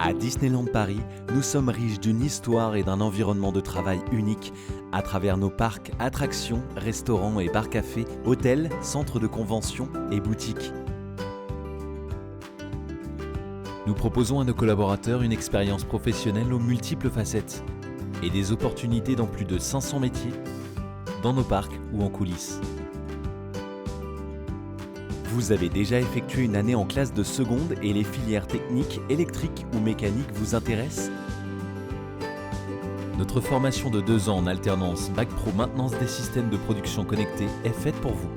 À Disneyland Paris, nous sommes riches d'une histoire et d'un environnement de travail unique à travers nos parcs, attractions, restaurants et bars-cafés, hôtels, centres de convention et boutiques. Nous proposons à nos collaborateurs une expérience professionnelle aux multiples facettes et des opportunités dans plus de 500 métiers, dans nos parcs ou en coulisses. Vous avez déjà effectué une année en classe de seconde et les filières techniques, électriques ou mécaniques vous intéressent? Notre formation de 2 ans en alternance Bac Pro Maintenance des systèmes de production connectés est faite pour vous.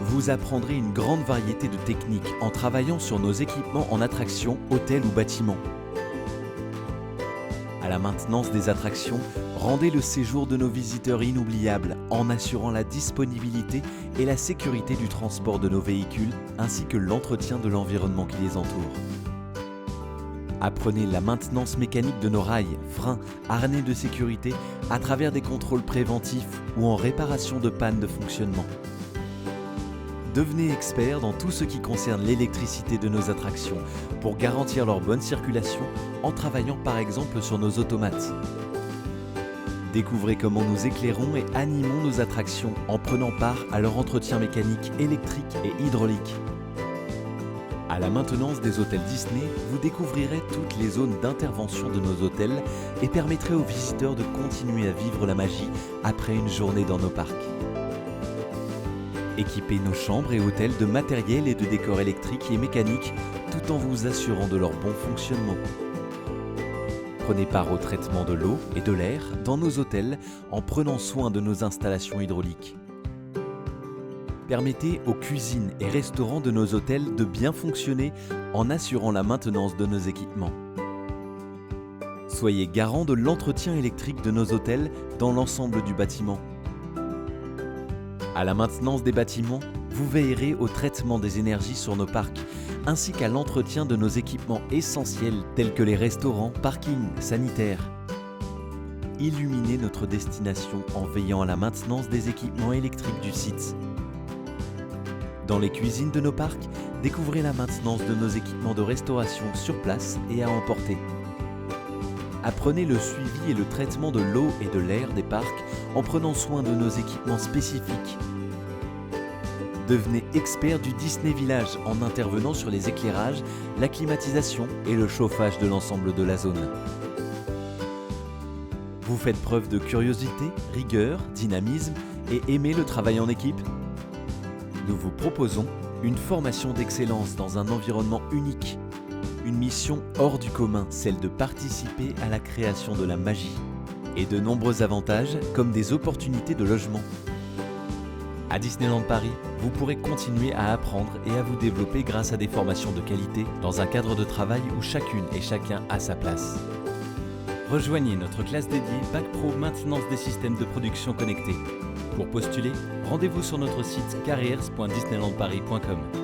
Vous apprendrez une grande variété de techniques en travaillant sur nos équipements en attraction, hôtels ou bâtiments. À la maintenance des attractions, rendez le séjour de nos visiteurs inoubliable en assurant la disponibilité et la sécurité du transport de nos véhicules ainsi que l'entretien de l'environnement qui les entoure. Apprenez la maintenance mécanique de nos rails, freins, harnais de sécurité à travers des contrôles préventifs ou en réparation de pannes de fonctionnement. Devenez expert dans tout ce qui concerne l'électricité de nos attractions pour garantir leur bonne circulation en travaillant par exemple sur nos automates. Découvrez comment nous éclairons et animons nos attractions en prenant part à leur entretien mécanique, électrique et hydraulique. À la maintenance des hôtels Disney, vous découvrirez toutes les zones d'intervention de nos hôtels et permettrez aux visiteurs de continuer à vivre la magie après une journée dans nos parcs. Équipez nos chambres et hôtels de matériel et de décors électriques et mécaniques tout en vous assurant de leur bon fonctionnement. Prenez part au traitement de l'eau et de l'air dans nos hôtels en prenant soin de nos installations hydrauliques. Permettez aux cuisines et restaurants de nos hôtels de bien fonctionner en assurant la maintenance de nos équipements. Soyez garant de l'entretien électrique de nos hôtels dans l'ensemble du bâtiment. À la maintenance des bâtiments, vous veillerez au traitement des énergies sur nos parcs, ainsi qu'à l'entretien de nos équipements essentiels tels que les restaurants, parkings, sanitaires. Illuminez notre destination en veillant à la maintenance des équipements électriques du site. Dans les cuisines de nos parcs, découvrez la maintenance de nos équipements de restauration sur place et à emporter. Apprenez le suivi et le traitement de l'eau et de l'air des parcs en prenant soin de nos équipements spécifiques. Devenez expert du Disney Village en intervenant sur les éclairages, la climatisation et le chauffage de l'ensemble de la zone. Vous faites preuve de curiosité, rigueur, dynamisme et aimez le travail en équipe? Nous vous proposons une formation d'excellence dans un environnement unique. Une mission hors du commun, celle de participer à la création de la magie. Et de nombreux avantages comme des opportunités de logement. À Disneyland Paris, vous pourrez continuer à apprendre et à vous développer grâce à des formations de qualité dans un cadre de travail où chacune et chacun a sa place. Rejoignez notre classe dédiée Bac Pro Maintenance des systèmes de production connectés. Pour postuler, rendez-vous sur notre site careers.disneylandparis.com.